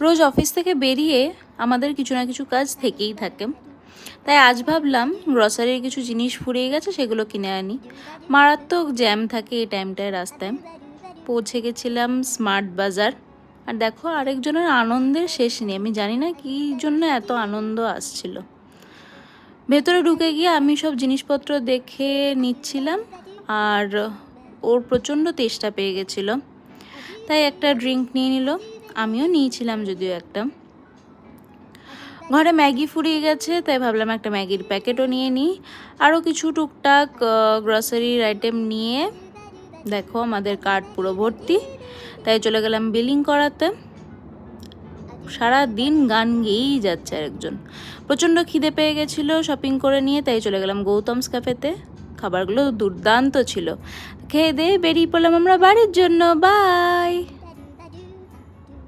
রোজ office থেকে বেরিয়ে আমাদের কিছু না কিছু কাজ থেকেই থাকে, তাই আজ ভাবলাম গ্রসারির কিছু জিনিস ফুরিয়ে গেছে, সেগুলো কিনে আনি। মারাত্মক জ্যাম থাকে এই টাইমটায় রাস্তায়। পৌঁছে গেছিলাম স্মার্ট বাজার। আর দেখো, আরেকজনের আনন্দের শেষ নেই। আমি জানি না কী জন্য এত আনন্দ আসছিল। ভেতরে ঢুকে গিয়ে আমি সব জিনিসপত্র দেখে নিচ্ছিলাম, আর ওর প্রচণ্ড তেষ্টা পেয়ে গেছিলো, তাই একটা ড্রিঙ্ক নিয়ে নিল। আমিও নিয়েছিলাম যদিও একটা। ঘরে ম্যাগি ফুরিয়ে গেছে, তাই ভাবলাম একটা ম্যাগির প্যাকেটও নিয়ে নিই। আরও কিছু টুকটাক গ্রসারির আইটেম নিয়ে দেখো আমাদের কার্ট পুরো ভর্তি, তাই চলে গেলাম বিলিং করাতে। সারা দিন গান গেয়েই যাচ্ছে আরেকজন। প্রচণ্ড খিদে পেয়ে গেছিলো শপিং করে নিয়ে, তাই চলে গেলাম গৌতমস ক্যাফেতে। খাবারগুলো দুর্দান্ত ছিল। খেয়ে দিয়ে বেরিয়ে পড়লাম আমরা বাড়ির জন্য। বাই।